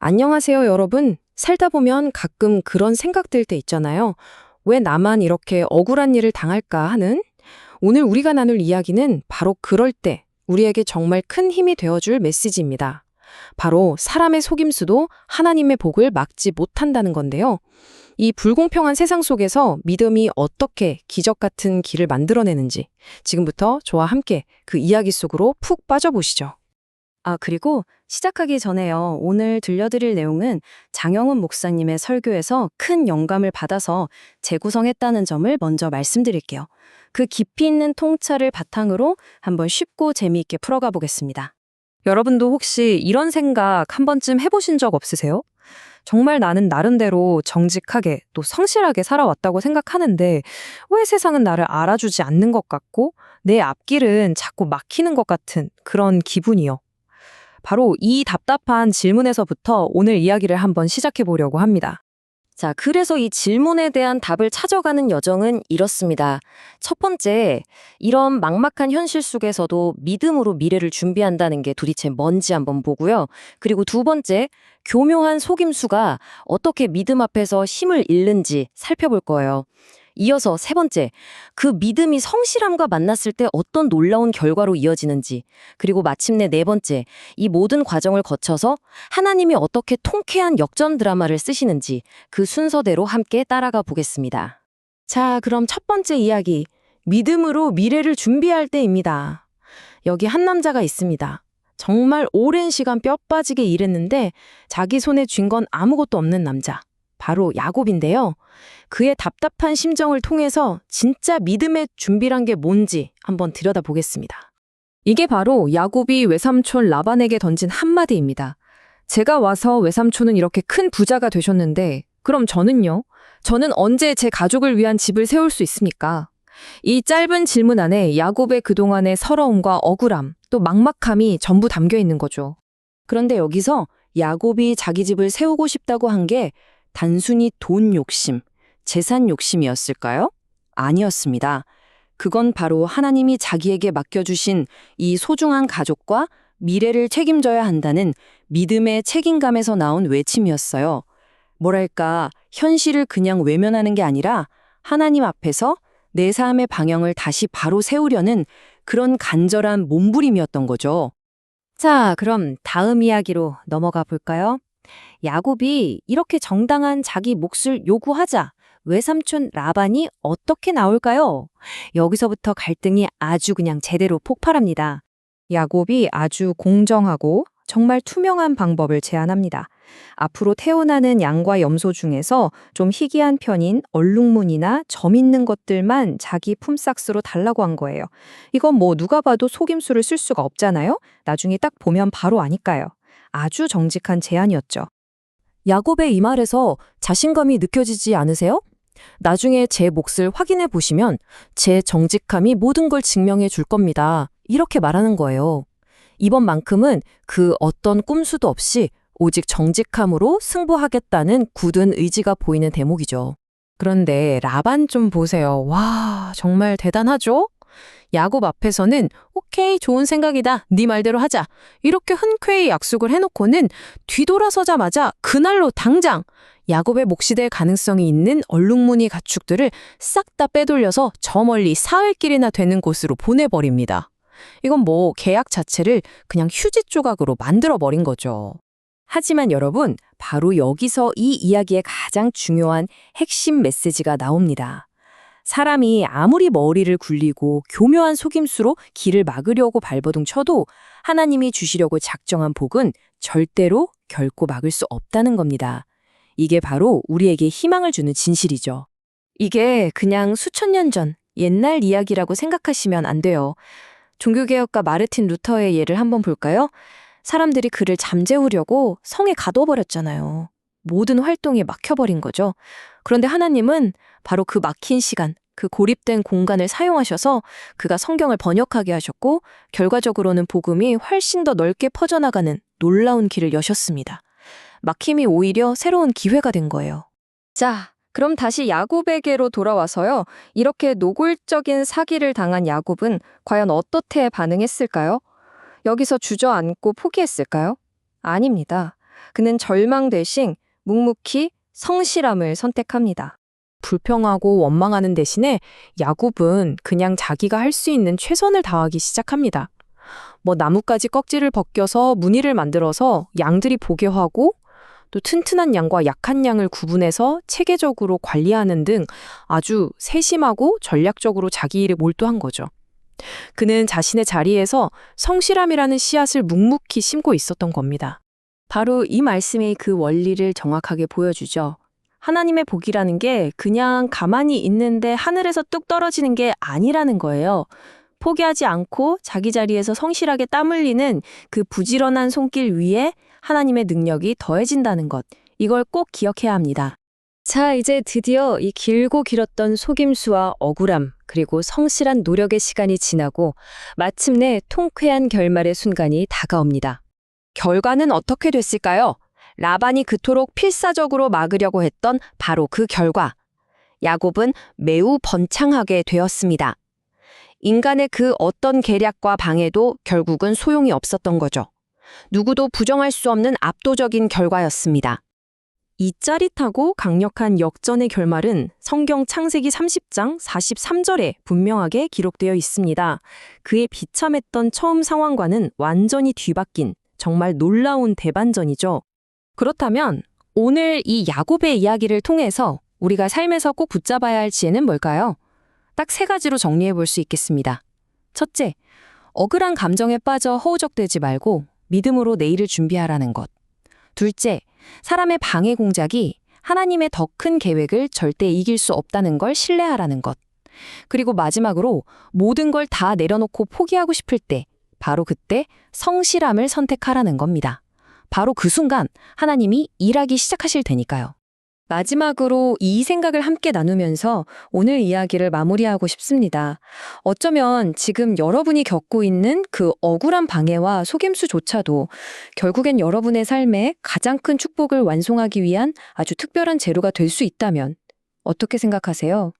안녕하세요, 여러분. 살다 보면 가끔 그런 생각 들 때 있잖아요. 왜 나만 이렇게 억울한 일을 당할까 하는? 오늘 우리가 나눌 이야기는 바로 그럴 때 우리에게 정말 큰 힘이 되어줄 메시지입니다. 바로 사람의 속임수도 하나님의 복을 막지 못한다는 건데요. 이 불공평한 세상 속에서 믿음이 어떻게 기적 같은 길을 만들어내는지 지금부터 저와 함께 그 이야기 속으로 푹 빠져보시죠. 그리고 시작하기 전에요. 오늘 들려드릴 내용은 장영훈 목사님의 설교에서 큰 영감을 받아서 재구성했다는 점을 먼저 말씀드릴게요. 그 깊이 있는 통찰을 바탕으로 한번 쉽고 재미있게 풀어가 보겠습니다. 여러분도 혹시 이런 생각 한 번쯤 해보신 적 없으세요? 정말 나는 나름대로 정직하게 또 성실하게 살아왔다고 생각하는데 왜 세상은 나를 알아주지 않는 것 같고 내 앞길은 자꾸 막히는 것 같은 그런 기분이요. 바로 이 답답한 질문에서부터 오늘 이야기를 한번 시작해 보려고 합니다. 자, 그래서 이 질문에 대한 답을 찾아가는 여정은 이렇습니다. 첫 번째, 이런 막막한 현실 속에서도 믿음으로 미래를 준비한다는 게 도대체 뭔지 한번 보고요. 그리고 두 번째, 교묘한 속임수가 어떻게 믿음 앞에서 힘을 잃는지 살펴볼 거예요. 이어서 세 번째, 그 믿음이 성실함과 만났을 때 어떤 놀라운 결과로 이어지는지, 그리고 마침내 네 번째, 이 모든 과정을 거쳐서 하나님이 어떻게 통쾌한 역전 드라마를 쓰시는지 그 순서대로 함께 따라가 보겠습니다. 자, 그럼 첫 번째 이야기, 믿음으로 미래를 준비할 때입니다. 여기 한 남자가 있습니다. 정말 오랜 시간 뼈 빠지게 일했는데 자기 손에 쥔 건 아무것도 없는 남자. 바로 야곱인데요. 그의 답답한 심정을 통해서 진짜 믿음의 준비란 게 뭔지 한번 들여다보겠습니다. 이게 바로 야곱이 외삼촌 라반에게 던진 한마디입니다. 제가 와서 외삼촌은 이렇게 큰 부자가 되셨는데 그럼 저는요? 저는 언제 제 가족을 위한 집을 세울 수 있습니까? 이 짧은 질문 안에 야곱의 그동안의 서러움과 억울함, 또 막막함이 전부 담겨 있는 거죠. 그런데 여기서 야곱이 자기 집을 세우고 싶다고 한 게 단순히 돈 욕심, 재산 욕심이었을까요? 아니었습니다. 그건 바로 하나님이 자기에게 맡겨주신 이 소중한 가족과 미래를 책임져야 한다는 믿음의 책임감에서 나온 외침이었어요. 뭐랄까, 현실을 그냥 외면하는 게 아니라 하나님 앞에서 내 삶의 방향을 다시 바로 세우려는 그런 간절한 몸부림이었던 거죠. 자, 그럼 다음 이야기로 넘어가 볼까요? 야곱이 이렇게 정당한 자기 몫을 요구하자 외삼촌 라반이 어떻게 나올까요? 여기서부터 갈등이 아주 그냥 제대로 폭발합니다. 야곱이 아주 공정하고 정말 투명한 방법을 제안합니다. 앞으로 태어나는 양과 염소 중에서 좀 희귀한 편인 얼룩무늬나 점 있는 것들만 자기 품삯으로 달라고 한 거예요. 이건 뭐 누가 봐도 속임수를 쓸 수가 없잖아요. 나중에 딱 보면 바로 아니까요. 아주 정직한 제안이었죠. 야곱의 이 말에서 자신감이 느껴지지 않으세요? 나중에 제 몫을 확인해 보시면 제 정직함이 모든 걸 증명해 줄 겁니다. 이렇게 말하는 거예요. 이번만큼은 그 어떤 꼼수도 없이 오직 정직함으로 승부하겠다는 굳은 의지가 보이는 대목이죠. 그런데 라반 좀 보세요. 와, 정말 대단하죠? 야곱 앞에서는 오케이, 좋은 생각이다. 네 말대로 하자. 이렇게 흔쾌히 약속을 해놓고는 뒤돌아서자마자 그날로 당장 야곱의 몫이 될 가능성이 있는 얼룩무늬 가축들을 싹 다 빼돌려서 저 멀리 사흘길이나 되는 곳으로 보내버립니다. 이건 뭐 계약 자체를 그냥 휴지 조각으로 만들어버린 거죠. 하지만 여러분, 바로 여기서 이 이야기의 가장 중요한 핵심 메시지가 나옵니다. 사람이 아무리 머리를 굴리고 교묘한 속임수로 길을 막으려고 발버둥 쳐도 하나님이 주시려고 작정한 복은 절대로 결코 막을 수 없다는 겁니다. 이게 바로 우리에게 희망을 주는 진실이죠. 이게 그냥 수천 년 전 옛날 이야기라고 생각하시면 안 돼요. 종교개혁가 마르틴 루터의 예를 한번 볼까요? 사람들이 그를 잠재우려고 성에 가둬버렸잖아요. 모든 활동이 막혀버린 거죠. 그런데 하나님은 바로 그 막힌 시간, 그 고립된 공간을 사용하셔서 그가 성경을 번역하게 하셨고 결과적으로는 복음이 훨씬 더 넓게 퍼져나가는 놀라운 길을 여셨습니다. 막힘이 오히려 새로운 기회가 된 거예요. 자, 그럼 다시 야곱에게로 돌아와서요. 이렇게 노골적인 사기를 당한 야곱은 과연 어떻게 반응했을까요? 여기서 주저앉고 포기했을까요? 아닙니다. 그는 절망 대신 묵묵히 성실함을 선택합니다. 불평하고 원망하는 대신에 야곱은 그냥 자기가 할 수 있는 최선을 다하기 시작합니다. 나뭇가지 껍질을 벗겨서 무늬를 만들어서 양들이 보게 하고 또 튼튼한 양과 약한 양을 구분해서 체계적으로 관리하는 등 아주 세심하고 전략적으로 자기 일에 몰두한 거죠. 그는 자신의 자리에서 성실함이라는 씨앗을 묵묵히 심고 있었던 겁니다. 바로 이 말씀이 그 원리를 정확하게 보여주죠. 하나님의 복이라는 게 그냥 가만히 있는데 하늘에서 뚝 떨어지는 게 아니라는 거예요. 포기하지 않고 자기 자리에서 성실하게 땀 흘리는 그 부지런한 손길 위에 하나님의 능력이 더해진다는 것. 이걸 꼭 기억해야 합니다. 자, 이제 드디어 이 길고 길었던 속임수와 억울함, 그리고 성실한 노력의 시간이 지나고 마침내 통쾌한 결말의 순간이 다가옵니다. 결과는 어떻게 됐을까요? 라반이 그토록 필사적으로 막으려고 했던 바로 그 결과. 야곱은 매우 번창하게 되었습니다. 인간의 그 어떤 계략과 방해도 결국은 소용이 없었던 거죠. 누구도 부정할 수 없는 압도적인 결과였습니다. 이 짜릿하고 강력한 역전의 결말은 성경 창세기 30장 43절에 분명하게 기록되어 있습니다. 그의 비참했던 처음 상황과는 완전히 뒤바뀐 정말 놀라운 대반전이죠. 그렇다면 오늘 이 야곱의 이야기를 통해서 우리가 삶에서 꼭 붙잡아야 할 지혜는 뭘까요? 딱 3가지로 정리해 볼 수 있겠습니다. 첫째, 억울한 감정에 빠져 허우적대지 말고 믿음으로 내일을 준비하라는 것. 둘째, 사람의 방해 공작이 하나님의 더 큰 계획을 절대 이길 수 없다는 걸 신뢰하라는 것. 그리고 마지막으로 모든 걸 다 내려놓고 포기하고 싶을 때, 바로 그때 성실함을 선택하라는 겁니다. 바로 그 순간 하나님이 일하기 시작하실 테니까요. 마지막으로 이 생각을 함께 나누면서 오늘 이야기를 마무리하고 싶습니다. 어쩌면 지금 여러분이 겪고 있는 그 억울한 방해와 속임수조차도 결국엔 여러분의 삶에 가장 큰 축복을 완송하기 위한 아주 특별한 재료가 될 수 있다면 어떻게 생각하세요?